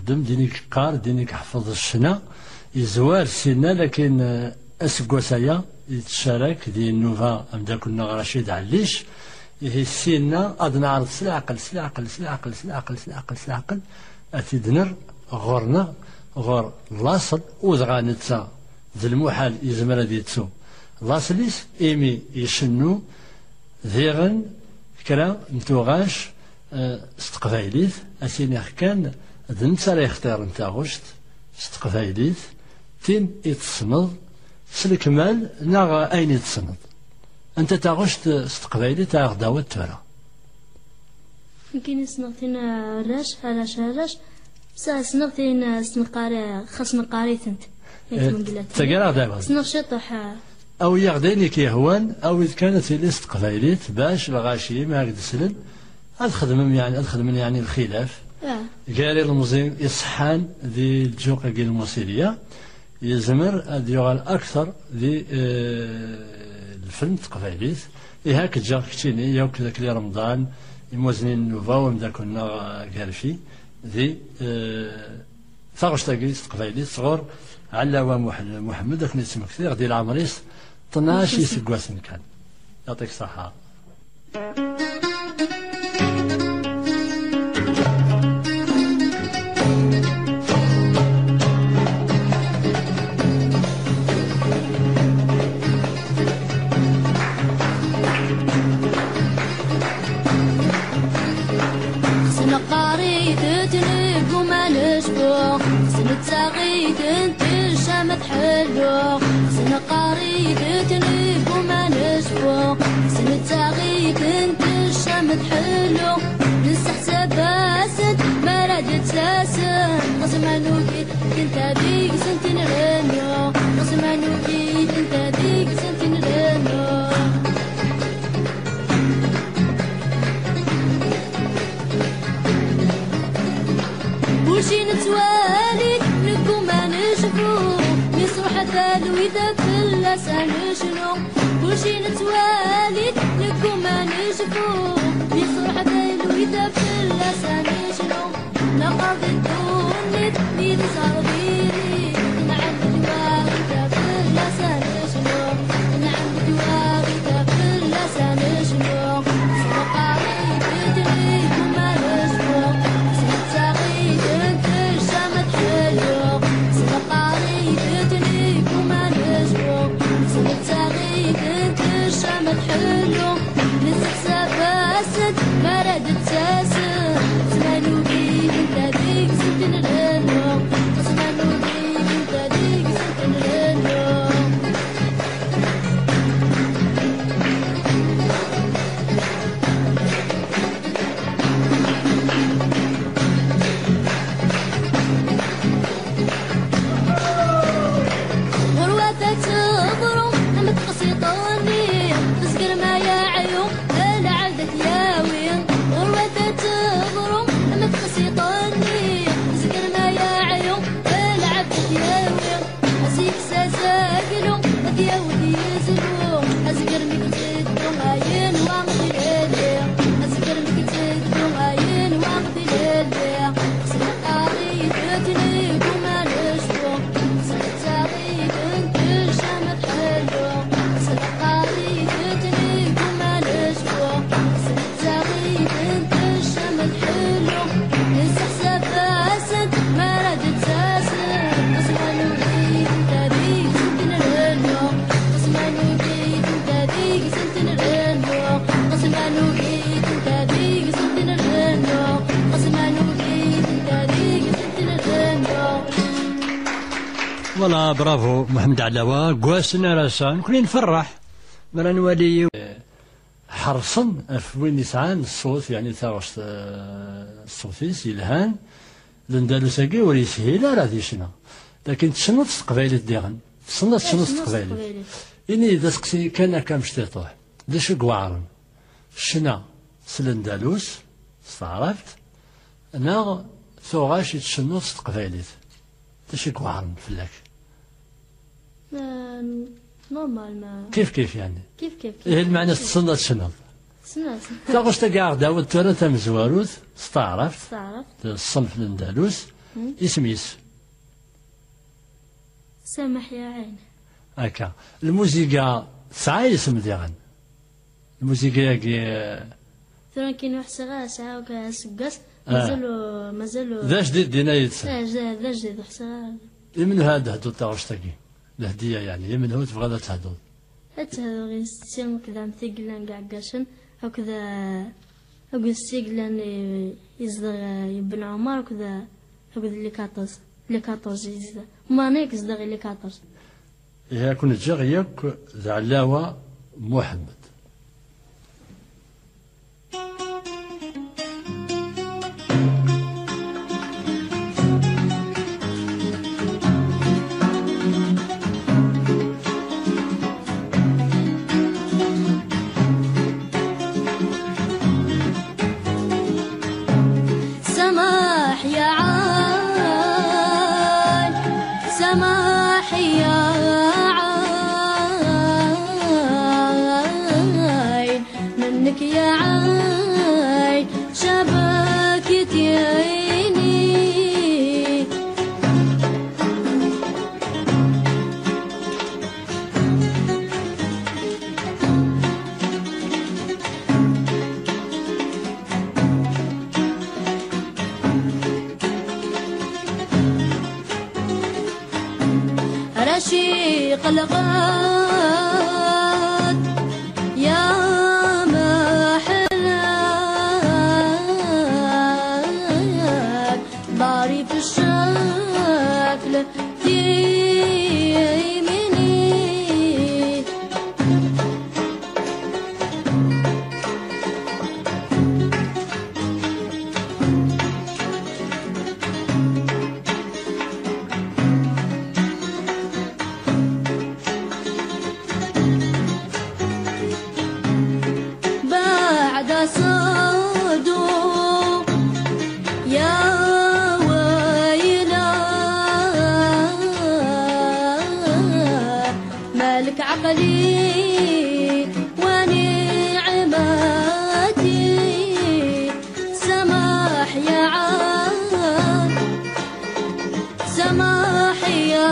يخدم ديني كقار ديني كحفظ الشنا يزوار سينا لكن اسكواسايا يتشارك دي النوفا أمدا كنا رشيد عليش هي سينا أدنى عرض سلعقل سلعقل سلعقل سلعقل سلعقل سلعقل أتيدنر غورنا غور لاصل وزغانتسا ذي المحال يزمر ديتسو لاصليس إيمي يشنو ذيغن كرا متوغاش استقفايليت أسيني كان ذنسا لا يختار نتا غشت استقفايليت تين يتصنض سلكمال ناغ أين يتصنض أنت تاغشت استقبايلي تاغ داوت تورا يمكن سنغتين راش سنغتين سنقاري خاص نقاري تنت تقرا دابا سنغ شطح أو يغديني كيهوان أو إذا كانت الاستقبايليت باش الغاشي ما قد سلم أدخدم يعني الخلاف قال الموزيم يصحان ذي الجوقة الموسيقية يزمر أديوغال أكثر ذي الفيلم تقبايليت هاك جاك كتيني يوك ذاك لي رمضان يموزنين نوفا ومدا كنا كارفي ذي ثاغش تاكي تقبايليت صغور علاوة محمد ذاك نسمك كثير ديال العمريس 12 سكواسن كان يعطيك الصحة سنتساغيد انت الشمت حلو سنقاريد تنيب وما نشفو سنتساغيد انت الشمت حلو نستحسب باسد ما ردت ساسن غصمانوكي كنت بيك سنتين رنو غصمانوكي كنت بيك سنتين رنو وشي نتوالي نقوم ما نشوفو يصرح ثالو إذا في اللسان شنو وشي نتوالي نقوم ما نشوفو يصرح ثالو إذا في اللسان شنو نقضي الدنيا ميد صغيري نعم الواغ إذا في اللسان شنو نعم الواغ إذا في اللسان شنو سنقاري بدري وما نشوفو سنتساغي حلو نسحسب باسد ما ردت ساسد زمانو بيك انت بيك سنتين رنو زمانو بيك انت بيك سنتين رنو غرواتها تغرو عم تقصيطوني ما يا عيون لا عودك يا وين غروتها تغرم ما تقصيطني زكر ما يا عيون لا عودك يا وين اسيك سازاكلو وديا ودي يزلو ازكر ميك تدو عين واغدي ليلي ازكر ميك تدو عين واغدي ليلي سنقاري تتني وما نشفو سنتاغي انت شامت حلو سنقاري والله برافو محمد علاوة قواسنا راسان كلنا نفرح مرا نولي حرصا في وين يسعان الصوت يعني ثاغش الصوتيس يلهان لندالوساكي ولا يسهل راه ديشنا لكن تشنط تقبايلت ديغن تشنط تقبايلت إني إذا سقسي كان كمشتيطوح داش قوارن شنا سلندالوس استعرفت ناغ ثوغاش يتشنط تقبايلت داش قوارن فلاك نورمال ما كيف يعني كيف إيه المعنى تصنت شنو تاغوش تقاعد داود ترى تمزواروت استعرفت الصنف الاندلس اسميس سامح يا عين. هكا الموسيقى تسعى اسم ديالها الموسيقى ياكي ثم كاين واحد صغار ساعة وكا سكاس مازالو ذا جديد دينا يتسع ذا جديد صغار. يمن هذا هدو تاغشتاكي الهدية يعني يمن هو تبغى تهدو حتى هذا غير سيم كذا مثقلان كاع قاشن هكذا هكذا السيقلان يصدر ابن عمر وكذا هكذا لي 14 يزدر مانيك يصدر لي 14. إذا كنت جاغيك زعلاوة محمد سماح يا عين سماح يا عين منك يا عين شبكة عيني رشيق الغاد يا محلاك ضاري في الشكل يميني بعد صدو يا ويلا مالك عقلي ونعمتي سماح يا عين سماح يا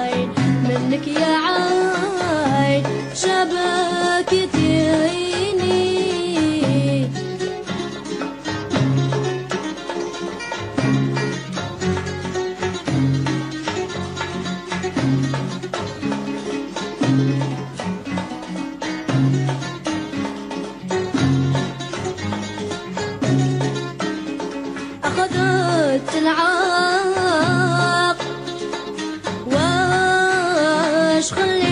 عين منك يا عين شبكة عيني أخذت العاق واش خليت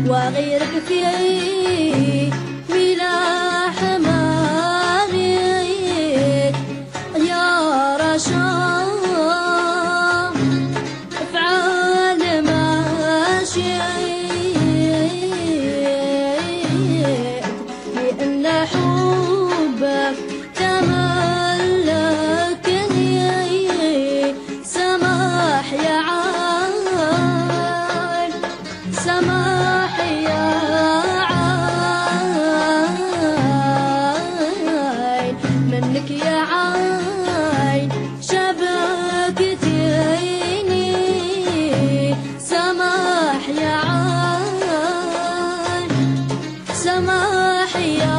وغيرك في ملاح ماليت يا رشا افعل ما شئت لأن حبك تملكني سماح يا عين سماح يا عين منك يا عين شبكة عيني سماح يا عين سماح يا